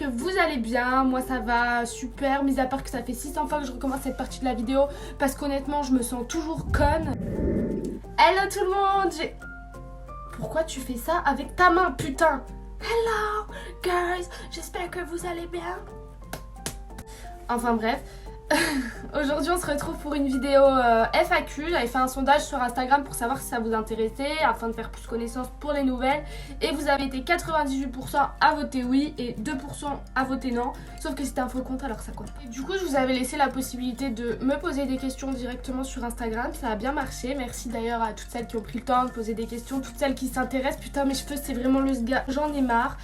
que vous allez bien. Moi ça va super, mis à part que ça fait 600 fois que je recommence cette partie de la vidéo parce qu'honnêtement je me sens toujours conne. Hello tout le monde. Pourquoi tu fais ça avec ta main, putain? Hello guys, j'espère que vous allez bien. Enfin bref. Aujourd'hui on se retrouve pour une vidéo FAQ. J'avais fait un sondage sur Instagram pour savoir si ça vous intéressait afin de faire plus connaissance pour les nouvelles. Et vous avez été 98% à voter oui et 2% à voter non. Sauf que c'était un faux compte alors ça compte. Et du coup je vous avais laissé la possibilité de me poser des questions directement sur Instagram. Ça a bien marché. Merci d'ailleurs à toutes celles qui ont pris le temps de poser des questions. Toutes celles qui s'intéressent. Putain mes cheveux c'est vraiment le sga. J'en ai marre.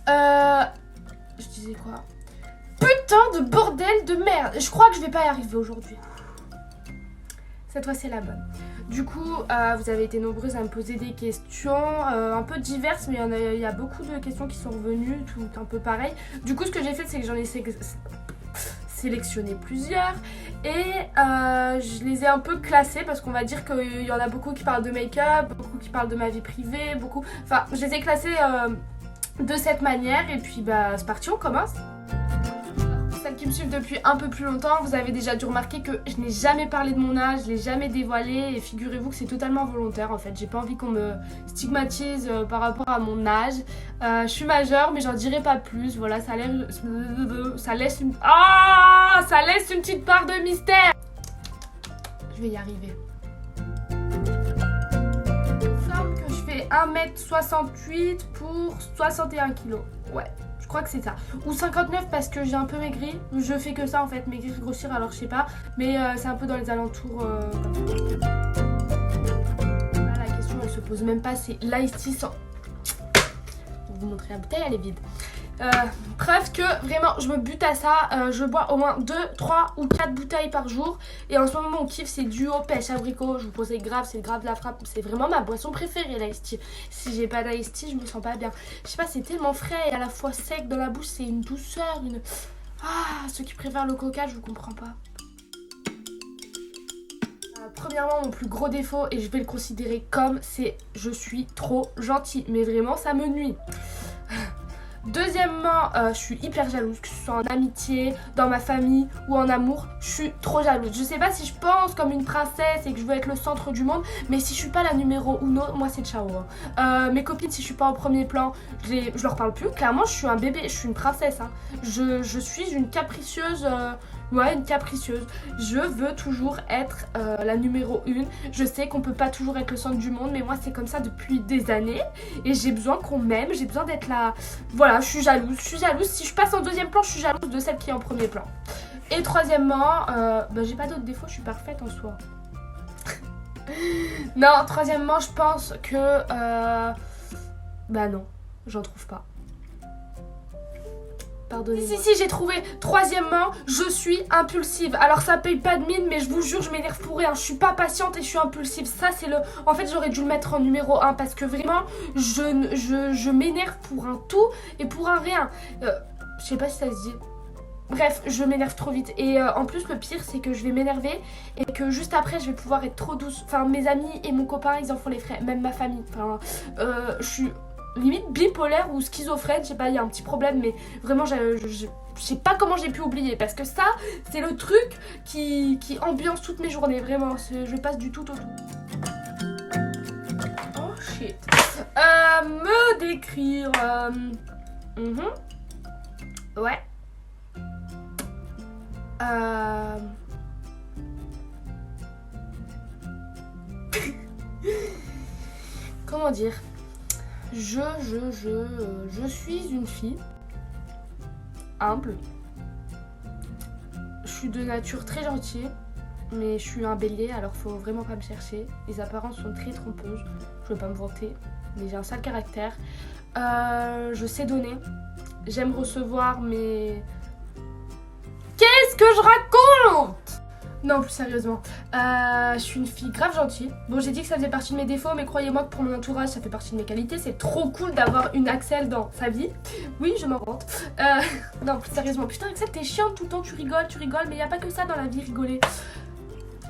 Je disais quoi? Putain de bordel de merde. Je crois que je vais pas y arriver aujourd'hui. Cette fois c'est la bonne. Du coup vous avez été nombreuses à me poser des questions un peu diverses, mais il y a beaucoup de questions qui sont revenues, tout un peu pareil. Du coup ce que j'ai fait c'est que j'en ai sélectionné plusieurs et je les ai un peu classées parce qu'on va dire qu'il y en a beaucoup qui parlent de make-up, beaucoup qui parlent de ma vie privée, beaucoup... Enfin je les ai classées de cette manière et puis bah c'est parti, on commence. Celles qui me suivent depuis un peu plus longtemps, vous avez déjà dû remarquer que je n'ai jamais parlé de mon âge, je l'ai jamais dévoilé et figurez-vous que c'est totalement volontaire en fait. J'ai pas envie qu'on me stigmatise par rapport à mon âge. Je suis majeure mais j'en dirai pas plus, voilà, ça laisse une petite part de mystère. Je vais y arriver. Il semble que je fais 1m68 pour 61 kg, ouais. Je crois que c'est ça, ou 59 parce que j'ai un peu maigri. Je fais que ça en fait, maigrir, grossir, alors je sais pas, mais c'est un peu dans les alentours. Là, la question elle se pose même pas, c'est l'ice tea sans... Je vais vous montrer la bouteille, elle est vide. Preuve que vraiment je me bute à ça. Je bois au moins 2, 3 ou 4 bouteilles par jour. Et en ce moment mon kiff c'est duo pêche abricot. Je vous conseille grave, c'est grave de la frappe. C'est vraiment ma boisson préférée l'ice tea. Si j'ai pas d'ice tea je me sens pas bien. Je sais pas, c'est tellement frais et à la fois sec dans la bouche. C'est une douceur, une... Ah, ceux qui préfèrent le coca je vous comprends pas. Premièrement mon plus gros défaut, et je vais le considérer comme, c'est je suis trop gentille. Mais vraiment ça me nuit. Deuxièmement, je suis hyper jalouse, que ce soit en amitié, dans ma famille ou en amour, je suis trop jalouse. Je sais pas si je pense comme une princesse et que je veux être le centre du monde, mais si je suis pas la numéro uno, moi c'est ciao. Mes copines, si je suis pas au premier plan, je leur parle plus. Clairement, je suis un bébé, je suis une princesse. Hein. Je suis une capricieuse... Ouais, une capricieuse. Je veux toujours être la numéro 1. Je sais qu'on peut pas toujours être le centre du monde, mais moi c'est comme ça depuis des années. Et j'ai besoin qu'on m'aime, j'ai besoin d'être là. Voilà, je suis jalouse. Si je passe en deuxième plan, je suis jalouse de celle qui est en premier plan. Et troisièmement, bah, j'ai pas d'autres défauts, je suis parfaite en soi. Non, troisièmement, je pense que... bah non, j'en trouve pas. Pardonnez-moi. Si, j'ai trouvé. Troisièmement, je suis impulsive. Alors ça paye pas de mine, mais je vous jure, je m'énerve pour rien. Je suis pas patiente et je suis impulsive. Ça, c'est le... En fait, j'aurais dû le mettre en numéro 1 parce que vraiment, je m'énerve pour un tout et pour un rien. Je sais pas si ça se dit. Bref, je m'énerve trop vite. Et en plus, le pire, c'est que je vais m'énerver et que juste après, je vais pouvoir être trop douce. Enfin, mes amis et mon copain, ils en font les frais. Même ma famille. Enfin, je suis... limite bipolaire ou schizophrène, je sais pas, il y a un petit problème, mais vraiment je sais pas comment j'ai pu oublier parce que ça c'est le truc qui ambiance toutes mes journées, vraiment, je passe du tout au tout. Oh shit. Me décrire... Ouais. Comment dire? Je suis une fille humble. Je suis de nature très gentille, mais je suis un bélier, alors faut vraiment pas me chercher. Les apparences sont très trompeuses, je veux pas me vanter, mais j'ai un sale caractère. Je sais donner, j'aime recevoir, mais... Qu'est-ce que je raconte? Non, plus sérieusement, je suis une fille grave gentille. Bon, j'ai dit que ça faisait partie de mes défauts, mais croyez-moi que pour mon entourage, ça fait partie de mes qualités. C'est trop cool d'avoir une Axel dans sa vie. Oui, je m'en vante. Non, plus sérieusement, putain, Axel, t'es chiante tout le temps, tu rigoles, mais y a pas que ça dans la vie, rigoler.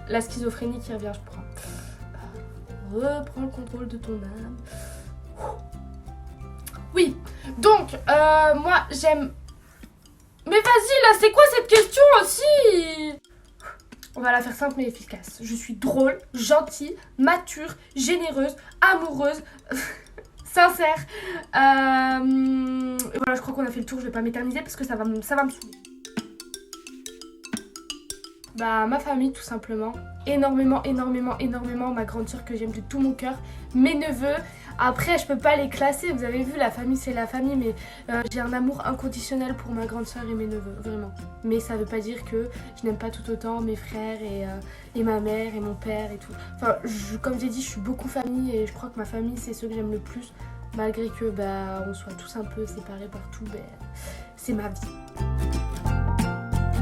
La schizophrénie qui revient, je prends. Reprends le contrôle de ton âme. Oui, donc, moi, j'aime Mais vas-y là, c'est quoi cette question aussi? On va la faire simple mais efficace. Je suis drôle, gentille, mature, généreuse, amoureuse, sincère. Et voilà, je crois qu'on a fait le tour, je vais pas m'éterniser parce que ça va me saouler. Bah ma famille tout simplement, énormément, ma grande soeur que j'aime de tout mon cœur, mes neveux, après je peux pas les classer, vous avez vu la famille c'est la famille mais j'ai un amour inconditionnel pour ma grande soeur et mes neveux, vraiment. Mais ça veut pas dire que je n'aime pas tout autant mes frères et ma mère et mon père et tout. Enfin comme j'ai dit je suis beaucoup famille et je crois que ma famille c'est ceux que j'aime le plus, malgré que bah on soit tous un peu séparés partout, bah, c'est ma vie.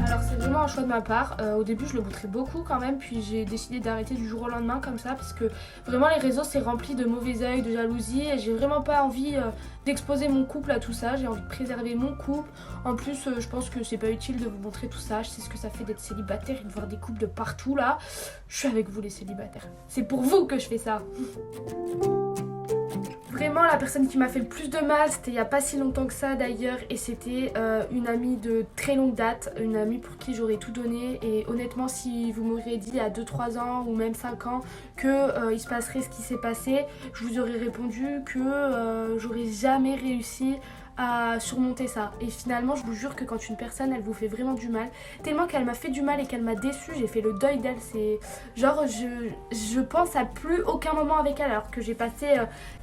Alors c'est vraiment un choix de ma part, au début je le montrais beaucoup quand même, puis j'ai décidé d'arrêter du jour au lendemain comme ça parce que vraiment les réseaux c'est rempli de mauvais oeil, de jalousie et j'ai vraiment pas envie d'exposer mon couple à tout ça, j'ai envie de préserver mon couple. En plus je pense que c'est pas utile de vous montrer tout ça, je sais ce que ça fait d'être célibataire et de voir des couples de partout là. Je suis avec vous les célibataires, c'est pour vous que je fais ça. Vraiment la personne qui m'a fait le plus de mal c'était il n'y a pas si longtemps que ça d'ailleurs et c'était une amie de très longue date, une amie pour qui j'aurais tout donné et honnêtement si vous m'auriez dit il y a 2-3 ans ou même 5 ans que il se passerait ce qui s'est passé, je vous aurais répondu que j'aurais jamais réussi à surmonter ça. Et finalement je vous jure que quand une personne elle vous fait vraiment du mal, tellement qu'elle m'a fait du mal et qu'elle m'a déçue, j'ai fait le deuil d'elle, c'est genre je pense à plus aucun moment avec elle alors que j'ai passé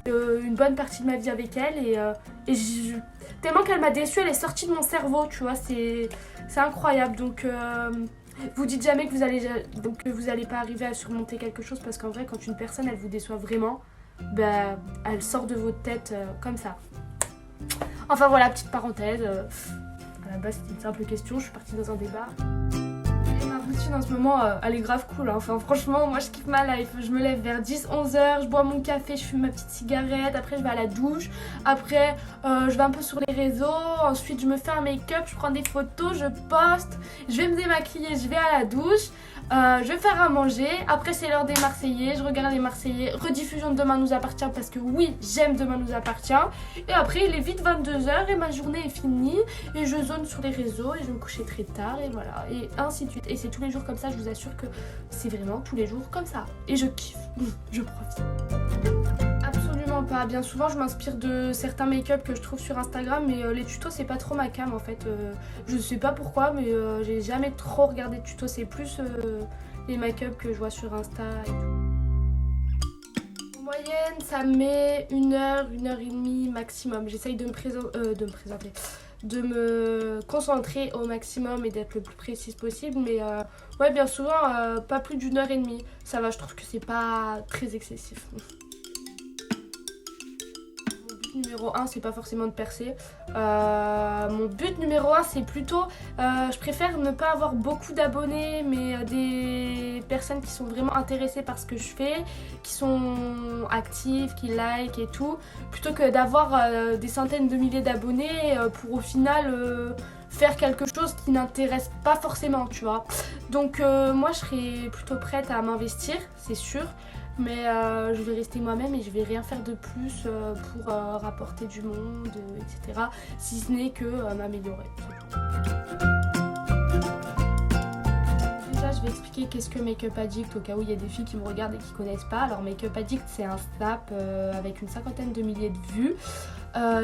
une bonne partie de ma vie avec elle tellement qu'elle m'a déçue, elle est sortie de mon cerveau, tu vois, c'est incroyable. Donc vous dites jamais que vous allez pas arriver à surmonter quelque chose parce qu'en vrai quand une personne elle vous déçoit vraiment, bah elle sort de votre tête comme ça. Enfin voilà, petite parenthèse, à la base c'était une simple question, je suis partie dans un débat. Et ma routine en ce moment, elle est grave cool, hein. Enfin franchement, moi je kiffe ma life, je me lève vers 10-11 heures, je bois mon café, je fume ma petite cigarette, après je vais à la douche, après je vais un peu sur les réseaux, ensuite je me fais un make-up, je prends des photos, je poste, je vais me démaquiller, je vais à la douche. Je vais faire à manger, après c'est l'heure des Marseillais, je regarde les Marseillais, rediffusion de Demain nous appartient parce que oui j'aime Demain nous appartient et après il est vite 22h et ma journée est finie et je zone sur les réseaux et je vais me coucher très tard et voilà et ainsi de suite et c'est tous les jours comme ça, je vous assure que c'est vraiment tous les jours comme ça et je kiffe, je profite. Absolument pas, bien souvent je m'inspire de certains make-up que je trouve sur Instagram mais les tutos c'est pas trop ma cam en fait, je sais pas pourquoi mais j'ai jamais trop regardé de tutos, c'est plus les make-up que je vois sur Insta et tout. En moyenne ça me met 1 heure, 1h30 maximum, j'essaye de me présenter, de me concentrer au maximum et d'être le plus précise possible mais ouais bien souvent pas plus d'1h30, ça va, je trouve que c'est pas très excessif. Numéro 1 c'est pas forcément de percer, mon but numéro 1 c'est plutôt je préfère ne pas avoir beaucoup d'abonnés mais des personnes qui sont vraiment intéressées par ce que je fais, qui sont actives, qui like et tout, plutôt que d'avoir des centaines de milliers d'abonnés pour au final faire quelque chose qui n'intéresse pas forcément, tu vois. Donc moi je serais plutôt prête à m'investir, c'est sûr. Mais je vais rester moi-même et je vais rien faire de plus pour rapporter du monde, etc. Si ce n'est que m'améliorer. Déjà, je vais expliquer qu'est-ce que Make-up Addict au cas où il y a des filles qui me regardent et qui connaissent pas. Alors Make-up Addict, c'est un Snap avec une 50aine de milliers de vues.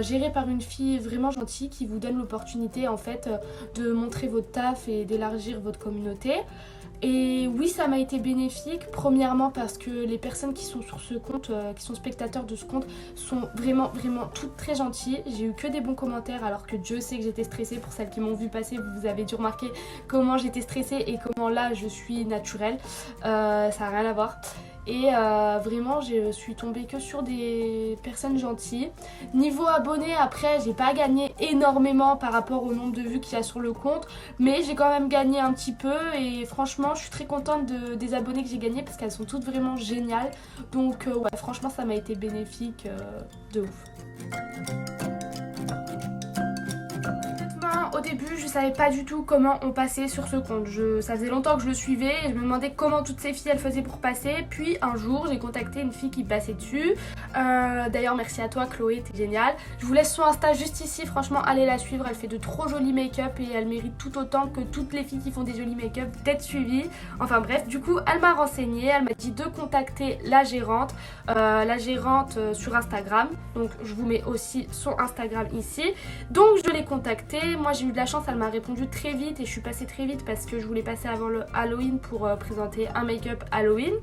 Géré par une fille vraiment gentille qui vous donne l'opportunité en fait de montrer votre taf et d'élargir votre communauté. Et oui, ça m'a été bénéfique, premièrement parce que les personnes qui sont sur ce compte, qui sont spectateurs de ce compte, sont vraiment toutes très gentilles. J'ai eu que des bons commentaires alors que Dieu sait que j'étais stressée. Pour celles qui m'ont vu passer, vous avez dû remarquer comment j'étais stressée et comment là je suis naturelle. Ça n'a rien à voir. Et vraiment je suis tombée que sur des personnes gentilles. Niveau abonnés, après j'ai pas gagné énormément par rapport au nombre de vues qu'il y a sur le compte, mais j'ai quand même gagné un petit peu et franchement je suis très contente des abonnés que j'ai gagnés parce qu'elles sont toutes vraiment géniales. Donc ouais, franchement ça m'a été bénéfique de ouf. au début je savais pas du tout comment on passait sur ce compte. Ça faisait longtemps que je le suivais et je me demandais comment toutes ces filles elles faisaient pour passer. Puis un jour j'ai contacté une fille qui passait dessus. D'ailleurs merci à toi Chloé, t'es géniale. Je vous laisse son Insta juste ici, franchement allez la suivre, elle fait de trop jolis make-up et elle mérite tout autant que toutes les filles qui font des jolis make-up d'être suivies. Enfin bref, du coup elle m'a renseignée, elle m'a dit de contacter la gérante sur Instagram. Donc je vous mets aussi son Instagram ici. Donc je l'ai contactée, moi j'ai eu de la chance, elle m'a répondu très vite et je suis passée très vite parce que je voulais passer avant le Halloween pour présenter un make-up Halloween.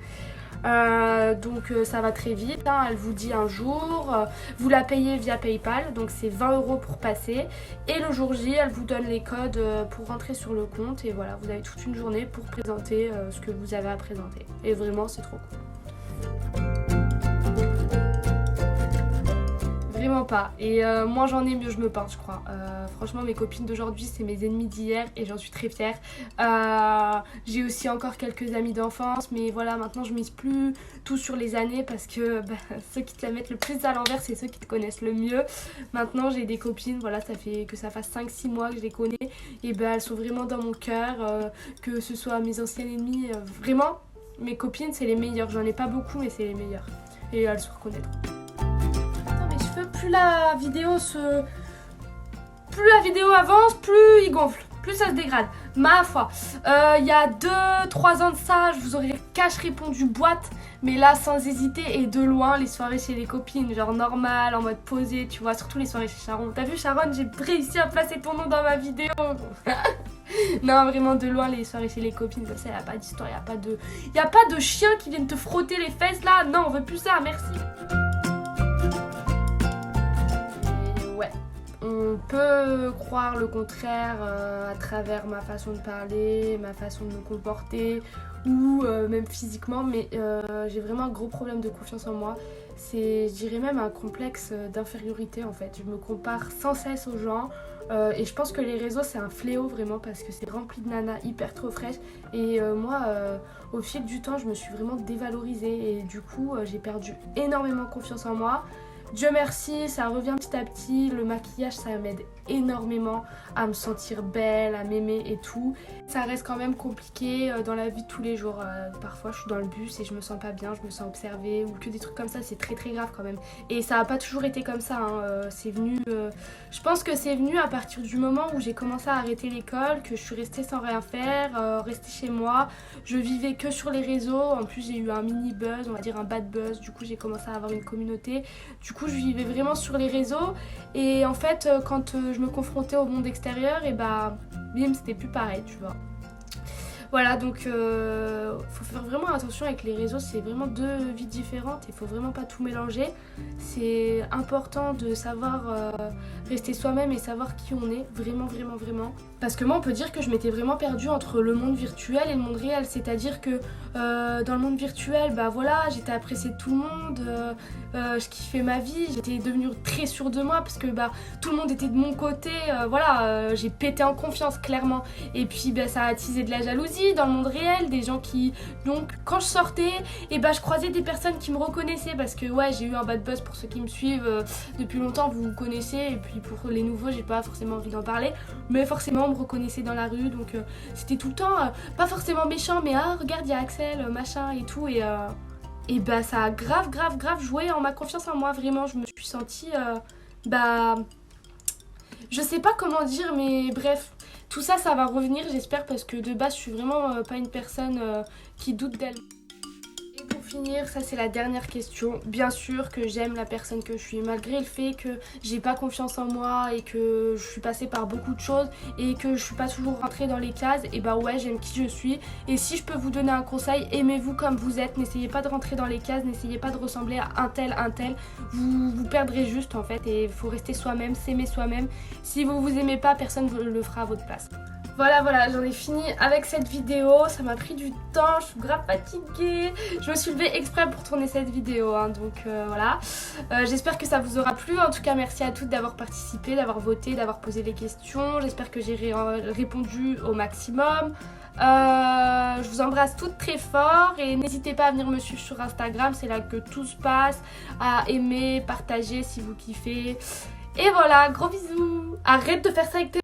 Donc ça va très vite, hein. Elle vous dit un jour, vous la payez via PayPal, donc c'est 20 € pour passer. Et le jour J, elle vous donne les codes pour rentrer sur le compte. Et voilà, vous avez toute une journée pour présenter ce que vous avez à présenter. Et vraiment, c'est trop cool. Vraiment pas. Et moins j'en ai, mieux je me porte, je crois. Franchement, mes copines d'aujourd'hui, c'est mes ennemis d'hier et j'en suis très fière. J'ai aussi encore quelques amis d'enfance, mais voilà, maintenant je mise plus tout sur les années parce que ceux qui te la mettent le plus à l'envers, c'est ceux qui te connaissent le mieux. Maintenant, j'ai des copines, voilà, ça fait que ça fasse 5-6 mois que je les connais et elles sont vraiment dans mon cœur, que ce soit mes anciennes ennemies, vraiment, mes copines, c'est les meilleures. J'en ai pas beaucoup, mais c'est les meilleures. Et elles se reconnaîtront. Plus la vidéo avance, plus il gonfle, plus ça se dégrade. Ma foi, il y a 2-3 ans de ça, je vous aurais cash répondu boîte, mais là sans hésiter et de loin les soirées chez les copines, genre normal, en mode posé, tu vois, surtout les soirées chez Sharon. T'as vu Sharon, j'ai réussi à placer ton nom dans ma vidéo. Non, vraiment de loin les soirées chez les copines, comme ça, il n'y a pas d'histoire, il n'y a pas de chiens qui viennent te frotter les fesses là. Non, on veut plus ça, merci. On peut croire le contraire à travers ma façon de parler, ma façon de me comporter ou même physiquement, mais j'ai vraiment un gros problème de confiance en moi. C'est, je dirais même un complexe d'infériorité en fait. Je me compare sans cesse aux gens et je pense que les réseaux c'est un fléau vraiment parce que c'est rempli de nanas hyper trop fraîches et moi au fil du temps je me suis vraiment dévalorisée et du coup j'ai perdu énormément confiance en moi. Dieu merci, ça revient petit à petit, le maquillage ça m'aide énormément à me sentir belle, à m'aimer et tout. Ça reste quand même compliqué dans la vie de tous les jours. Parfois je suis dans le bus et je me sens pas bien, je me sens observée ou que des trucs comme ça, c'est très très grave quand même. Et ça a pas toujours été comme ça, hein. C'est venu, je pense que c'est venu à partir du moment où j'ai commencé à arrêter l'école, que je suis restée sans rien faire, restée chez moi. Je vivais que sur les réseaux, en plus j'ai eu un mini buzz, on va dire un bad buzz, du coup j'ai commencé à avoir une communauté. Du coup je vivais vraiment sur les réseaux et en fait quand je me confrontais au monde extérieur et bim c'était plus pareil, tu vois. Voilà, donc faut faire vraiment attention avec les réseaux, c'est vraiment deux vies différentes, il faut vraiment pas tout mélanger. C'est important de savoir rester soi-même et savoir qui on est, vraiment vraiment vraiment. Parce que moi on peut dire que je m'étais vraiment perdue entre le monde virtuel et le monde réel, c'est-à-dire que dans le monde virtuel, voilà, j'étais appréciée de tout le monde, je kiffais ma vie, j'étais devenue très sûre de moi parce que tout le monde était de mon côté, voilà, j'ai pété en confiance clairement. Et puis ça a attisé de la jalousie dans le monde réel, des gens qui... Donc quand je sortais, je croisais des personnes qui me reconnaissaient parce que ouais, j'ai eu un bad buzz pour ceux qui me suivent depuis longtemps, vous connaissez, et puis pour les nouveaux, j'ai pas forcément envie d'en parler, mais forcément on me reconnaissait dans la rue, donc c'était tout le temps, pas forcément méchant, mais regarde, il y a Axel, machin et tout, et ça a grave joué en ma confiance en moi, vraiment, je me suis sentie, je sais pas comment dire, mais bref, tout ça, ça va revenir, j'espère, parce que de base, je suis vraiment pas une personne qui doute d'elle. Et pour finir, ça c'est la dernière question. Bien sûr que j'aime la personne que je suis, malgré le fait que j'ai pas confiance en moi et que je suis passée par beaucoup de choses et que je suis pas toujours rentrée dans les cases, et ouais, j'aime qui je suis. Et si je peux vous donner un conseil, aimez-vous comme vous êtes, n'essayez pas de rentrer dans les cases, n'essayez pas de ressembler à un tel, vous perdrez juste en fait, et il faut rester soi-même, s'aimer soi-même. Si vous vous aimez pas, personne ne le fera à votre place. Voilà, j'en ai fini avec cette vidéo, ça m'a pris du temps, je suis grave fatiguée, je me suis levée exprès pour tourner cette vidéo, hein, donc voilà. J'espère que ça vous aura plu, en tout cas merci à toutes d'avoir participé, d'avoir voté, d'avoir posé les questions, j'espère que j'ai répondu au maximum. Je vous embrasse toutes très fort et n'hésitez pas à venir me suivre sur Instagram, c'est là que tout se passe, à aimer, partager si vous kiffez. Et voilà, gros bisous. Arrête de faire ça avec tes...